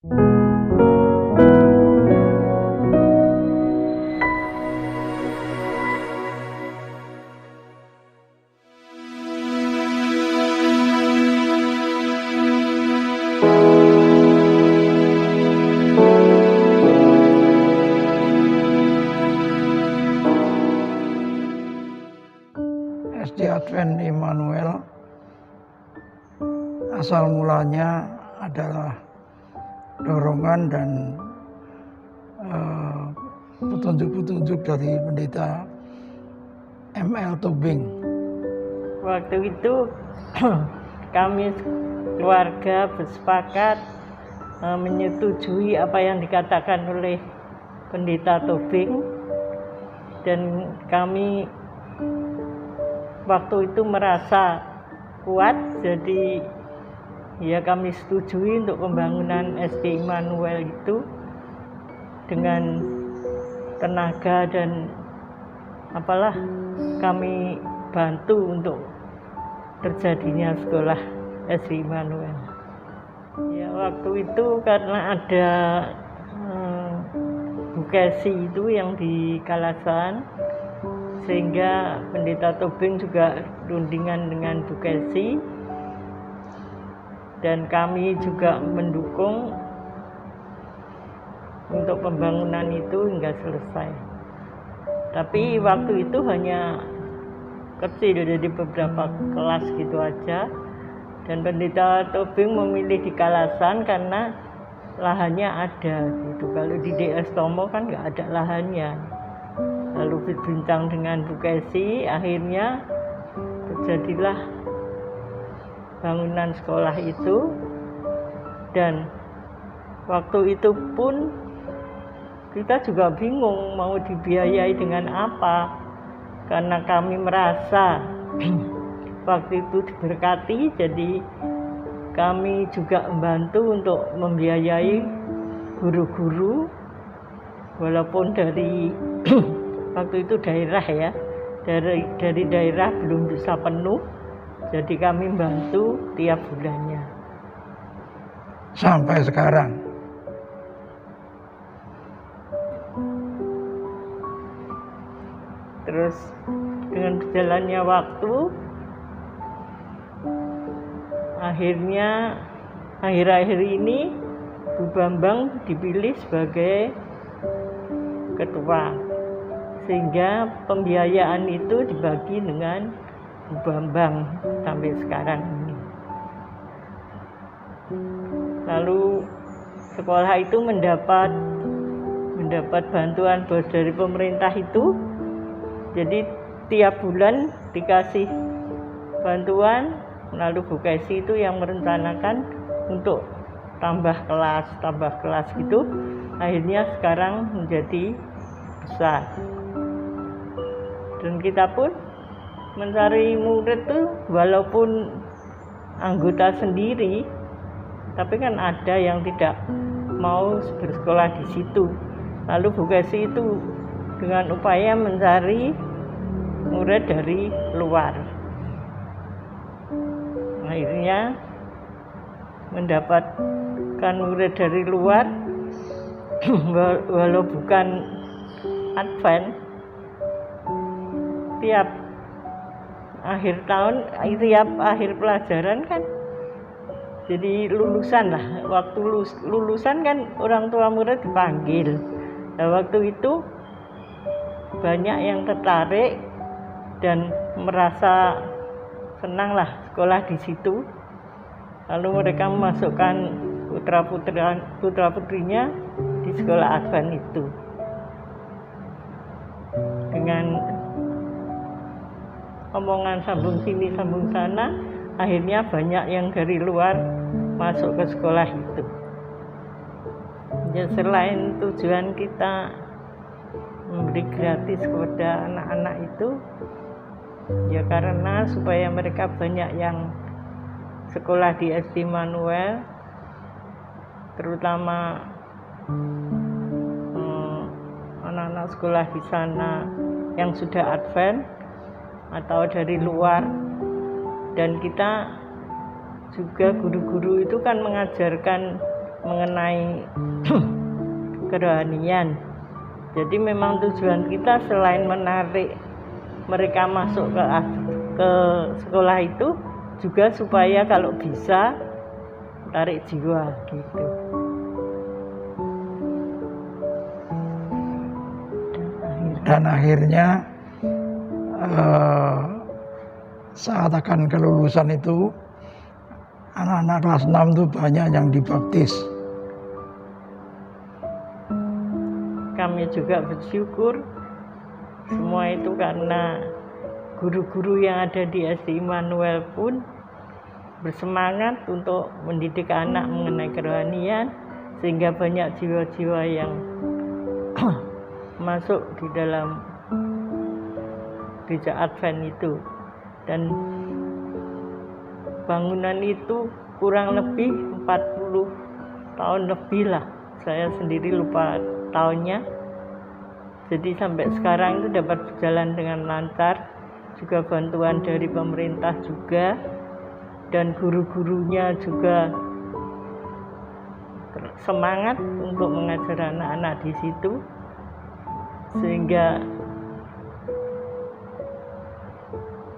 SD Advent Immanuel asal mulanya adalah dorongan dan petunjuk-petunjuk dari pendeta M.L. Tobing. Waktu itu kami keluarga bersepakat menyetujui apa yang dikatakan oleh pendeta Tobing, dan kami waktu itu merasa kuat, jadi ya kami setujui untuk pembangunan SD Immanuel itu dengan tenaga dan apalah kami bantu untuk terjadinya sekolah SD Immanuel. Ya waktu itu karena ada Bu Kesi itu yang di Kalasan, sehingga pendeta Tobing juga rundingan dengan Bu Kesi, dan kami juga mendukung untuk pembangunan itu hingga selesai. Tapi waktu itu hanya kecil, jadi beberapa kelas gitu aja, dan pendeta Tobing memilih di Kalasan karena lahannya ada gitu. Kalau di DS Tomo kan nggak ada lahannya. Lalu berbincang dengan Bu Kesi, akhirnya terjadilah bangunan sekolah itu, dan waktu itu pun kita juga bingung mau dibiayai dengan apa, karena kami merasa waktu itu diberkati, jadi kami juga membantu untuk membiayai guru-guru, walaupun dari waktu itu daerah ya, dari daerah belum bisa penuh, jadi kami bantu tiap bulannya. Sampai sekarang. Terus dengan berjalannya waktu, akhir-akhir ini Bu Bambang dipilih sebagai ketua, sehingga pembiayaan itu dibagi dengan Bu Bambang sampai sekarang ini. Lalu sekolah itu mendapat bantuan dari pemerintah itu, jadi tiap bulan dikasih bantuan. Lalu Bu Kesi itu yang merencanakan untuk tambah kelas gitu. Akhirnya sekarang menjadi besar. Dan kita pun mencari murid tuh walaupun anggota sendiri, tapi kan ada yang tidak mau bersekolah di situ. Lalu Bu Kesi itu dengan upaya mencari murid dari luar, akhirnya mendapatkan murid dari luar walau bukan Advent. Tiap akhir tahun, tiap akhir pelajaran kan jadi lulusan lah. Waktu lulusan kan orang tua murid dipanggil. Nah, waktu itu banyak yang tertarik dan merasa senang lah sekolah di situ. Lalu mereka memasukkan putra-putrinya di sekolah Advent itu. Dengan omongan sambung sini sambung sana, akhirnya banyak yang dari luar masuk ke sekolah itu. Ya, selain tujuan kita memberi gratis kepada anak-anak itu, ya karena supaya mereka banyak yang sekolah di SD Immanuel, terutama anak-anak sekolah di sana yang sudah Advent atau dari luar. Dan kita juga guru-guru itu kan mengajarkan mengenai kerohanian. Jadi memang tujuan kita selain menarik mereka masuk ke sekolah itu juga supaya kalau bisa tarik jiwa gitu. Dan akhirnya saat akan kelulusan itu anak-anak kelas 6 itu banyak yang dibaptis. Kami juga bersyukur semua itu karena guru-guru yang ada di SD Immanuel pun bersemangat untuk mendidik anak mengenai kerohanian, sehingga banyak jiwa-jiwa yang masuk di dalam gereja Advent itu. Dan bangunan itu kurang lebih 40 tahun lebih lah, saya sendiri lupa tahunnya. Jadi sampai sekarang itu dapat berjalan dengan lancar, juga bantuan dari pemerintah juga, dan guru-gurunya juga semangat untuk mengajar anak-anak di situ, sehingga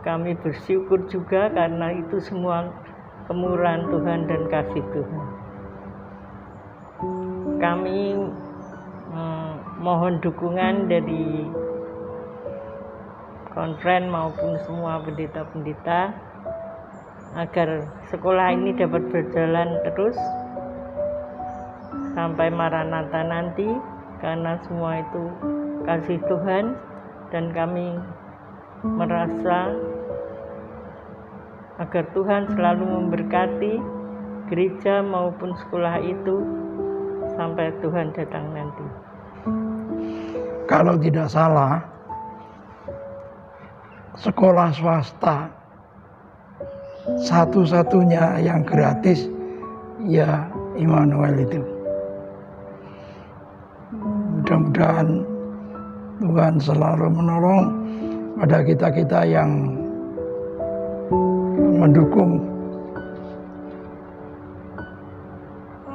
kami bersyukur juga karena itu semua kemurahan Tuhan dan kasih Tuhan. Kami mohon dukungan dari konfren maupun semua pendeta-pendeta agar sekolah ini dapat berjalan terus sampai Maranatha nanti, karena semua itu kasih Tuhan, dan kami merasa agar Tuhan selalu memberkati gereja maupun sekolah itu sampai Tuhan datang nanti. Kalau tidak salah, sekolah swasta satu-satunya yang gratis ya Immanuel itu. Mudah-mudahan Tuhan selalu menolong pada kita-kita yang mendukung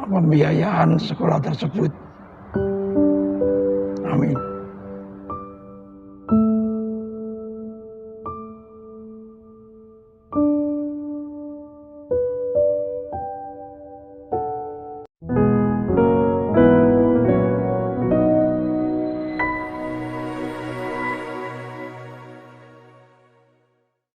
pembiayaan sekolah tersebut.